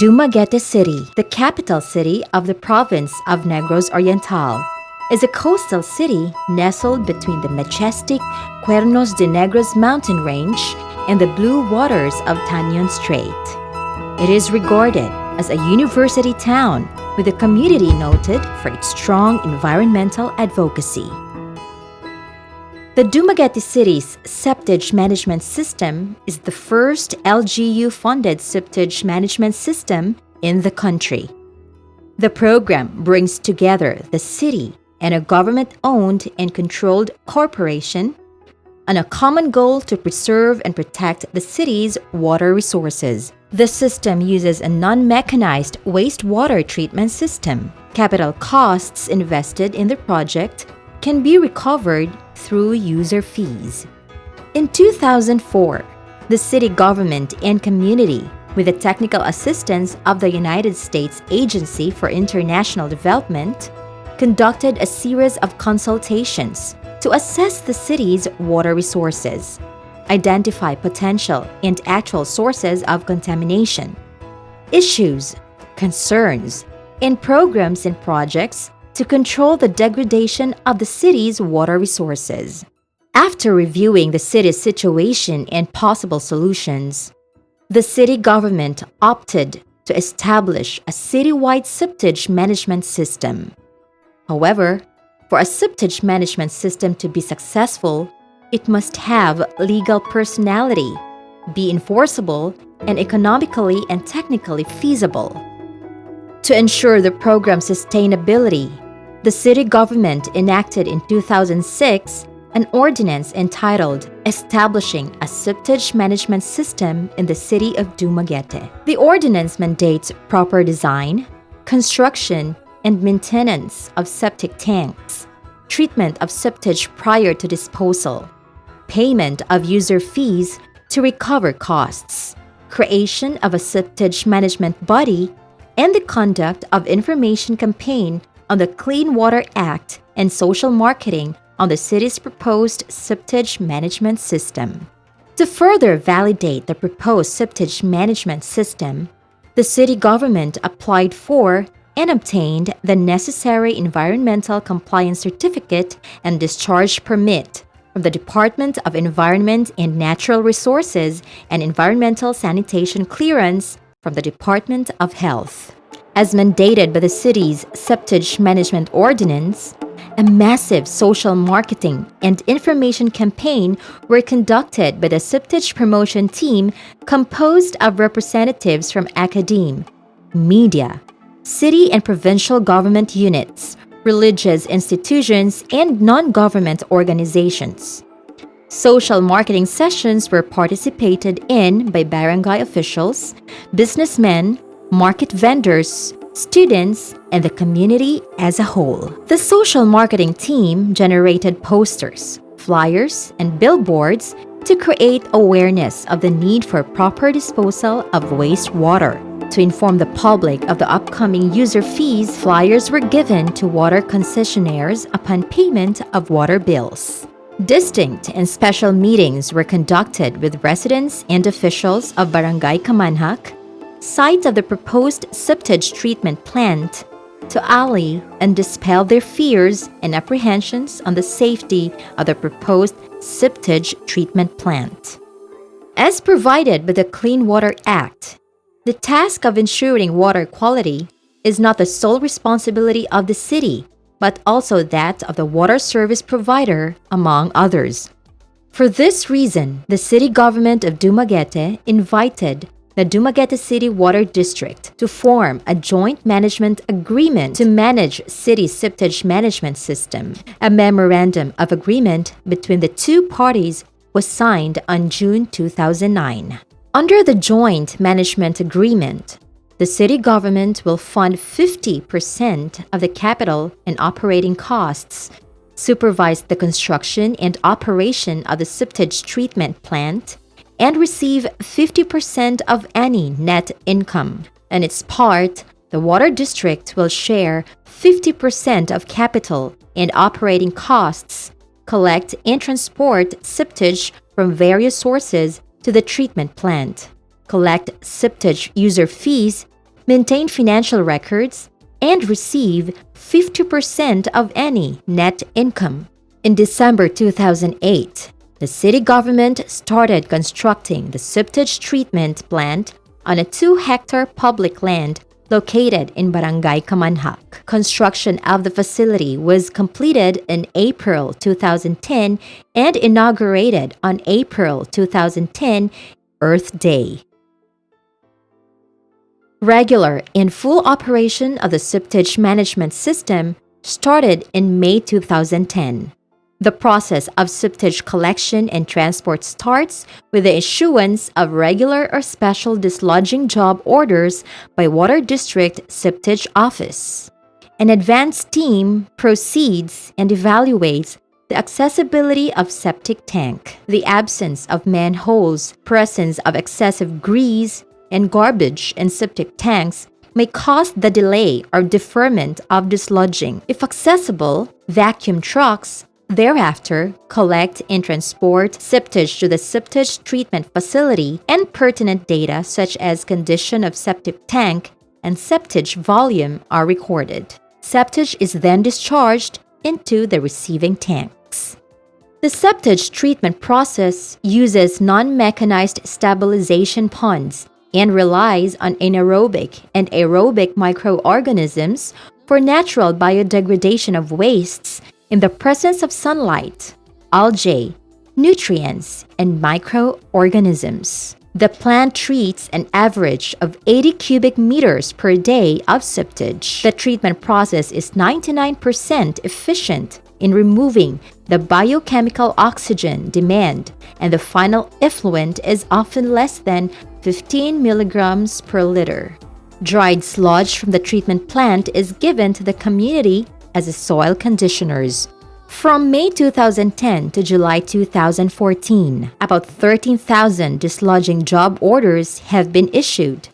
Dumaguete City, the capital city of the province of Negros Oriental, is a coastal city nestled between the majestic Cuernos de Negros mountain range and the blue waters of Tañon Strait. It is regarded as a university town with a community noted for its strong environmental advocacy. The Dumaguete City's Septage Management System is the first LGU-funded septage management system in the country. The program brings together the city and a government-owned and controlled corporation on a common goal to preserve and protect the city's water resources. The system uses a non-mechanized wastewater treatment system. Capital costs invested in the project can be recovered through user fees. In 2004, the city government and community, with the technical assistance of the United States Agency for International Development, conducted a series of consultations to assess the city's water resources, identify potential and actual sources of contamination, issues, concerns, and programs and projects to control the degradation of the city's water resources. After reviewing the city's situation and possible solutions, the city government opted to establish a citywide septage management system. However, for a septage management system to be successful, it must have legal personality, be enforceable, and economically and technically feasible. To ensure the program's sustainability, the city government enacted in 2006 an ordinance entitled Establishing a Septage Management System in the City of Dumaguete. The ordinance mandates proper design, construction, and maintenance of septic tanks, treatment of septage prior to disposal, payment of user fees to recover costs, creation of a septage management body, and the conduct of information campaign on the Clean Water Act and social marketing on the city's proposed septage management system. To further validate the proposed septage management system, the city government applied for and obtained the necessary environmental compliance certificate and discharge permit from the Department of Environment and Natural Resources and environmental sanitation clearance from the Department of Health. As mandated by the city's septage management ordinance, a massive social marketing and information campaign were conducted by the septage promotion team composed of representatives from academe, media, city and provincial government units, religious institutions, and non-government organizations. Social marketing sessions were participated in by barangay officials, businessmen, market vendors, students, and the community as a whole. The social marketing team generated posters, flyers, and billboards to create awareness of the need for proper disposal of wastewater. To inform the public of the upcoming user fees, flyers were given to water concessionaires upon payment of water bills. Distinct and special meetings were conducted with residents and officials of Barangay Kamanhak, site of the proposed septage treatment plant, to allay and dispel their fears and apprehensions on the safety of the proposed septage treatment plant. As provided by the Clean Water Act, the task of ensuring water quality is not the sole responsibility of the city, but also that of the water service provider, among others. For this reason, the city government of Dumaguete invited the Dumaguete City Water District to form a joint management agreement to manage city septage management system. A memorandum of agreement between the two parties was signed on June 2009. Under the joint management agreement, the city government will fund 50% of the capital and operating costs, supervise the construction and operation of the septage treatment plant, and receive 50% of any net income. In its part, the water district will share 50% of capital and operating costs, collect and transport septage from various sources to the treatment plant, collect septage user fees, maintain financial records, and receive 50% of any net income. In December 2008, the city government started constructing the septage treatment plant on a 2-hectare public land located in Barangay Kamanhak. Construction of the facility was completed in April 2010 and inaugurated on April 2010, Earth Day. Regular and full operation of the septage management system started in May 2010. The process of septage collection and transport starts with the issuance of regular or special dislodging job orders by Water District Septage Office. An advanced team proceeds and evaluates the accessibility of septic tank, the absence of manholes, presence of excessive grease and garbage in septic tanks may cause the delay or deferment of dislodging. If accessible, vacuum trucks thereafter collect and transport septage to the septage treatment facility, and pertinent data such as condition of septic tank and septage volume are recorded. Septage is then discharged into the receiving tanks. The septage treatment process uses non-mechanized stabilization ponds and relies on anaerobic and aerobic microorganisms for natural biodegradation of wastes in the presence of sunlight, algae, nutrients, and microorganisms. The plant treats an average of 80 cubic meters per day of septage. The treatment process is 99% efficient in removing the biochemical oxygen demand, and the final effluent is often less than 15 milligrams per liter. Dried sludge from the treatment plant is given to the community as soil conditioners. From May 2010 to July 2014, about 13,000 dislodging job orders have been issued.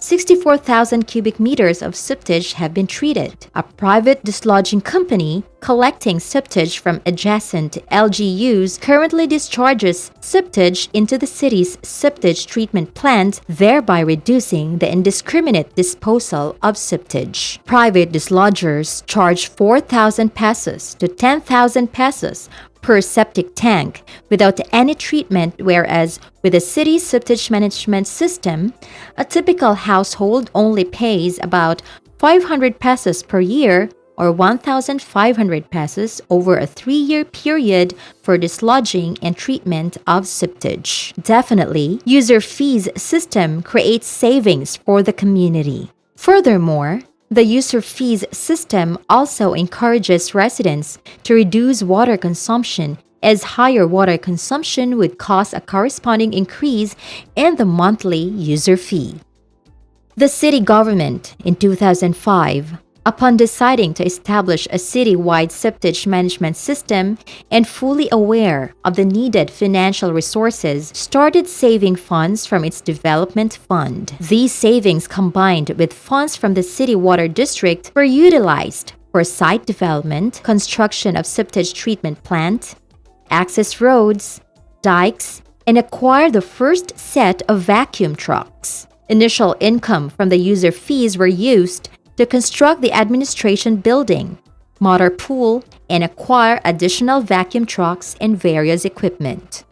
64,000 cubic meters of septage have been treated. A private dislodging company collecting septage from adjacent LGUs currently discharges septage into the city's septage treatment plant, thereby reducing the indiscriminate disposal of septage. Private dislodgers charge 4,000 pesos to 10,000 pesos per septic tank without any treatment, whereas with the city's septage management system, a typical household only pays about 500 pesos per year or 1,500 pesos over a 3-year period for dislodging and treatment of septage. Definitely, user fees system creates savings for the community. Furthermore, the user fees system also encourages residents to reduce water consumption, as higher water consumption would cause a corresponding increase in the monthly user fee. The city government in 2005, upon deciding to establish a city-wide septage management system and fully aware of the needed financial resources, started saving funds from its development fund. These savings, combined with funds from the city water district, were utilized for site development, construction of septage treatment plant, access roads, dikes, and acquire the first set of vacuum trucks. Initial income from the user fees were used to construct the administration building, motor pool, and acquire additional vacuum trucks and various equipment.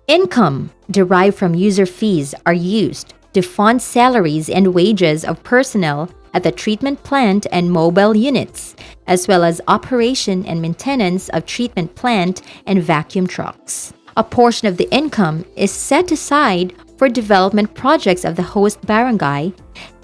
Income derived from user fees are used to fund salaries and wages of personnel at the treatment plant and mobile units, as well as operation and maintenance of treatment plant and vacuum trucks. A portion of the income is set aside for development projects of the host barangay,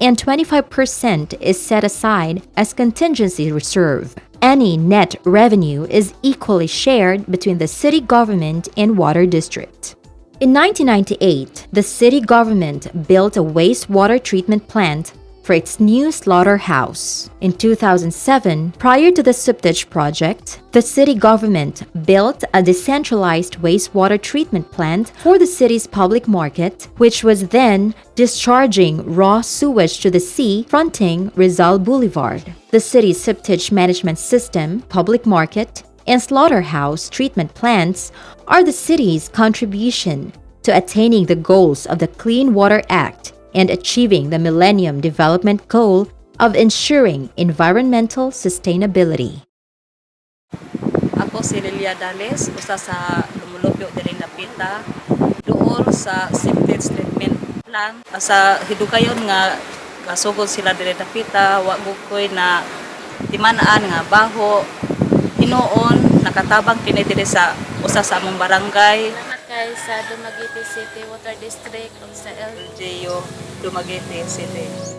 and 25% is set aside as contingency reserve. Any net revenue is equally shared between the city government and water district. In 1998, the city government built a wastewater treatment plant for its new slaughterhouse. In 2007, prior to the septage project, the city government built a decentralized wastewater treatment plant for the city's public market, which was then discharging raw sewage to the sea fronting Rizal Boulevard. The city's septage management system, public market, and slaughterhouse treatment plants are the city's contribution to attaining the goals of the Clean Water Act and achieving the Millennium Development Goal of ensuring environmental sustainability. Ako si Lilia Dales, usa sa lumulupyo diri Napita, duol sa septage treatment plant. Sa hidugayon nga kasugod sila diri Napita, wa gukoy na timan-an nga baho. Hinuon nakatabang kini diri sa usa sa among barangay, Salamat kay sa Dumaguete City Water District ug sa LGU Dumaguete City.